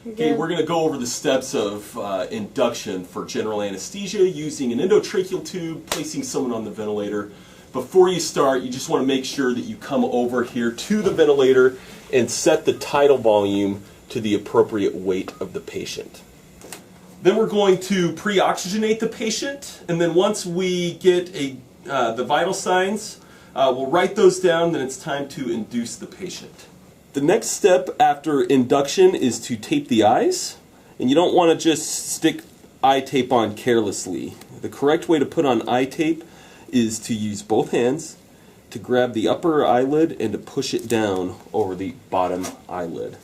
Okay, we're going to go over the steps of induction for general anesthesia using an endotracheal tube, placing someone on the ventilator. Before you start, you just want to make sure that you come over here to the ventilator and set the tidal volume to the appropriate weight of the patient. Then we're going to pre-oxygenate the patient, and then once we get the vital signs, we'll write those down, then it's time to induce the patient. The next step after induction is to tape the eyes, and you don't want to just stick eye tape on carelessly. The correct way to put on eye tape is to use both hands to grab the upper eyelid and to push it down over the bottom eyelid.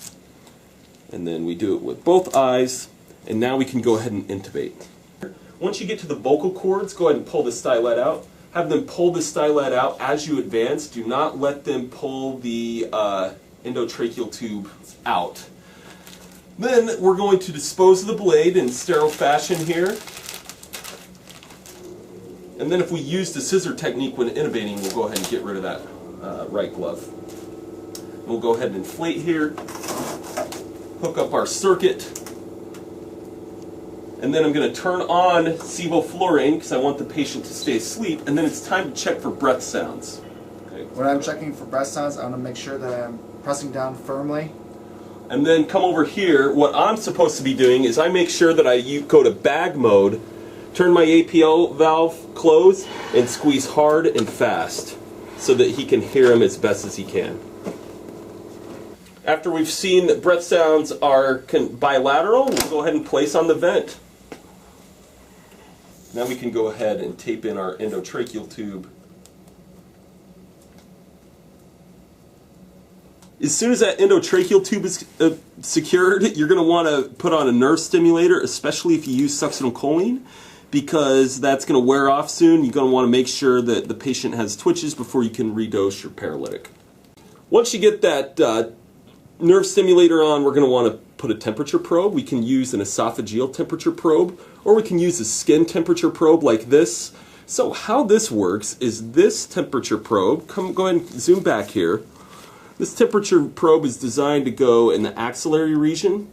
And then we do it with both eyes, and now we can go ahead and intubate. Once you get to the vocal cords, go ahead and pull the stylet out. Have them pull the stylet out as you advance. Do not let them pull the endotracheal tube out. Then we're going to dispose of the blade in sterile fashion here. And then if we use the scissor technique when intubating, we'll go ahead and get rid of that right glove. We'll go ahead and inflate here, hook up our circuit, and then I'm going to turn on sevoflurane because I want the patient to stay asleep, and then it's time to check for breath sounds. Okay. When I'm checking for breath sounds, I want to make sure that I'm pressing down firmly. And then come over here. What I'm supposed to be doing is I make sure that I go to bag mode, turn my APO valve close, and squeeze hard and fast so that he can hear him as best as he can. After we've seen that breath sounds are bilateral, we'll go ahead and place on the vent. Now we can go ahead and tape in our endotracheal tube. As soon as that endotracheal tube is secured, you're going to want to put on a nerve stimulator, especially if you use succinylcholine, because that's going to wear off soon. You're going to want to make sure that the patient has twitches before you can redose your paralytic. Once you get that nerve stimulator on, we're going to want to put a temperature probe. We can use an esophageal temperature probe, or we can use a skin temperature probe like this. So how this works is this temperature probe, go ahead and zoom back here. This temperature probe is designed to go in the axillary region.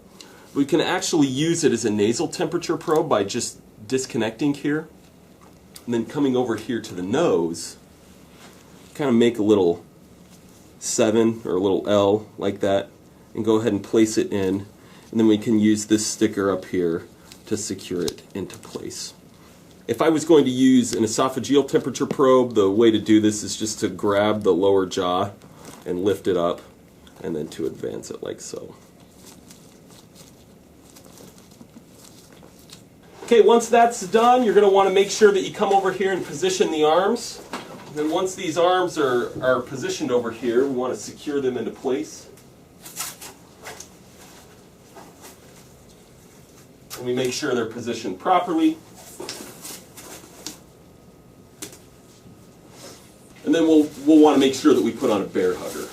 We can actually use it as a nasal temperature probe by just disconnecting here, and then coming over here to the nose, kind of make a little 7 or a little L like that, and go ahead and place it in, and then we can use this sticker up here to secure it into place. If I was going to use an esophageal temperature probe, the way to do this is just to grab the lower jaw and lift it up, and then to advance it like so. Okay, once that's done, you're going to want to make sure that you come over here and position the arms. And then once these arms are positioned over here, we want to secure them into place. And we make sure they're positioned properly. And then we'll want to make sure that we put on a bear hugger.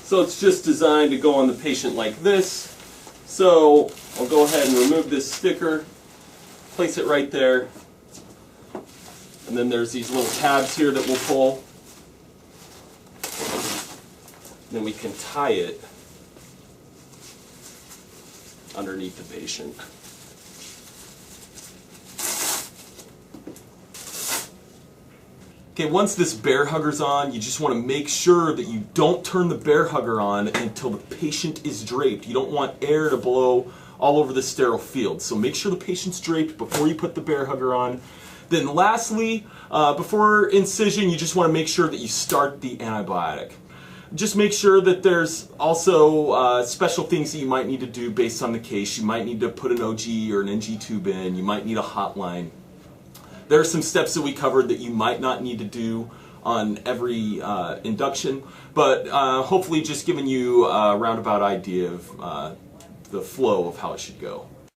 So it's just designed to go on the patient like this. So I'll go ahead and remove this sticker, place it right there. And then there's these little tabs here that we'll pull. And then we can tie it underneath the patient. Okay, once this bear hugger's on, you just want to make sure that you don't turn the bear hugger on until the patient is draped. You don't want air to blow all over the sterile field. So make sure the patient's draped before you put the bear hugger on. Then lastly, before incision, you just want to make sure that you start the antibiotic. Just make sure that there's also special things that you might need to do based on the case. You might need to put an OG or an NG tube in. You might need a hotline. There are some steps that we covered that you might not need to do on every induction, but hopefully just giving you a roundabout idea of the flow of how it should go.